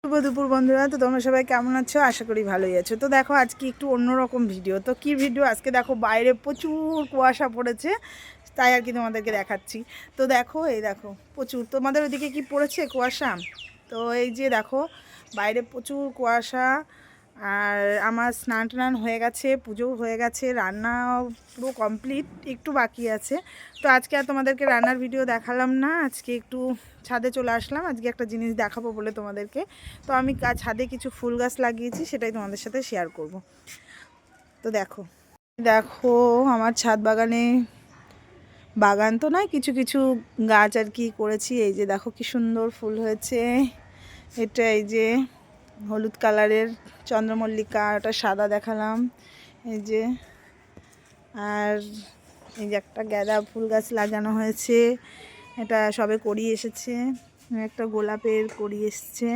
শুভ দুপুর বন্ধুরা। তো তোমরা সবাই কেমন আছো? আশা করি ভালোই আছো। তো দেখো আজকে একটু অন্যরকম ভিডিও। তো কি ভিডিও আজকে? দেখো বাইরে প্রচুর কুয়াশা পড়েছে, তাই আর কি তোমাদেরকে দেখাচ্ছি। তো দেখো এই দেখো প্রচুর, তোমাদের ওইদিকে কি পড়েছে কুয়াশা? তো এই যে দেখো বাইরে প্রচুর কুয়াশা। আর আমার স্নান টান হয়ে গেছে, পুজোও হয়ে গেছে, রান্না পুরো কমপ্লিট, একটু বাকি আছে। তো আজকে আর তোমাদেরকে রান্নার ভিডিও দেখালাম না, আজকে একটু ছাদে চলে আসলাম। আজকে একটা জিনিস দেখাবো বলে তোমাদেরকে। তো আমি ছাদে কিছু ফুল গাছ লাগিয়েছি, সেটাই তোমাদের সাথে শেয়ার করব। তো দেখো দেখো আমার ছাদ বাগানে, বাগান তো নয়, কিছু কিছু গাছ আর কি করেছি। এই যে দেখো কি সুন্দর ফুল হয়েছে। এটা এই যে হলুদ কালারের চন্দ্রমল্লিকা, ওটা সাদা দেখালাম এই যে। আর এই যে একটা গাঁদা ফুল গাছ লাগানো হয়েছে, এটা সবে কড়ি এসেছে। একটা গোলাপের কড়ি এসছে।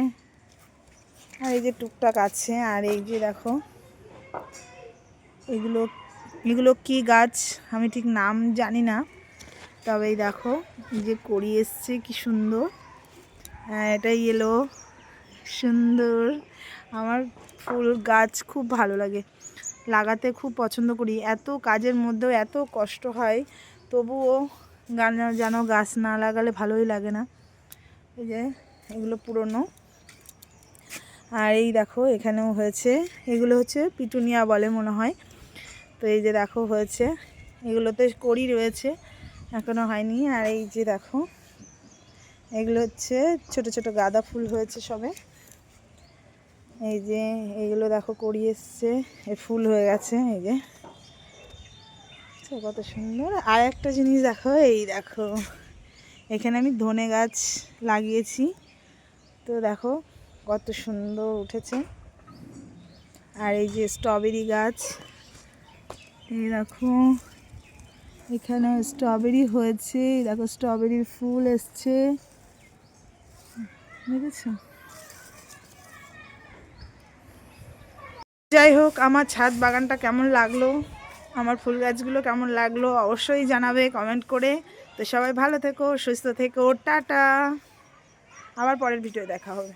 আর এই যে টুকটাক আছে। আর এই যে দেখো এগুলো এগুলো কি গাছ আমি ঠিক নাম জানি না, তবে এই দেখো এই যে কড়ি এসছে কি সুন্দর। এটা ইয়েলো, সুন্দর। আমার ফুল গাছ খুব ভালো লাগে, লাগাতে খুব পছন্দ করি। এত কাজের মধ্যেও এত কষ্ট হয়, তবুও যেন গাছ না লাগালে ভালোই লাগে না। এই যে এগুলো পুরনো। আর এই দেখো এখানেও হয়েছে, এগুলো হচ্ছে পিটুনিয়া বলে মনে হয়। তো এই যে দেখো হয়েছে, এগুলোতে কড়ি রয়েছে, এখনও হয়নি। আর এই যে দেখো এগুলো হচ্ছে ছোট ছোট গাঁদা ফুল হয়েছে সবে। এই যে এগুলো দেখো কড়ি এসছে, এই ফুল হয়ে গেছে। এই যে কত সুন্দর। আর একটা জিনিস দেখো, এই দেখো এখানে আমি ধনে গাছ লাগিয়েছি, তো দেখো কত সুন্দর উঠেছে। আর এই যে স্ট্রবেরি গাছ, এই দেখো এখানে স্ট্রবেরি হয়েছে, দেখো স্ট্রবেরির ফুল এসছে, দেখেছো? যাই হোক, আমার ছাদ বাগানটা কেমন লাগলো, আমার ফুল গাছগুলো কেমন লাগলো অবশ্যই জানাবে কমেন্ট করে। তো সবাই ভালো থেকো, সুস্থ থেকো, টাটা। আবার পরের ভিডিও দেখা হবে।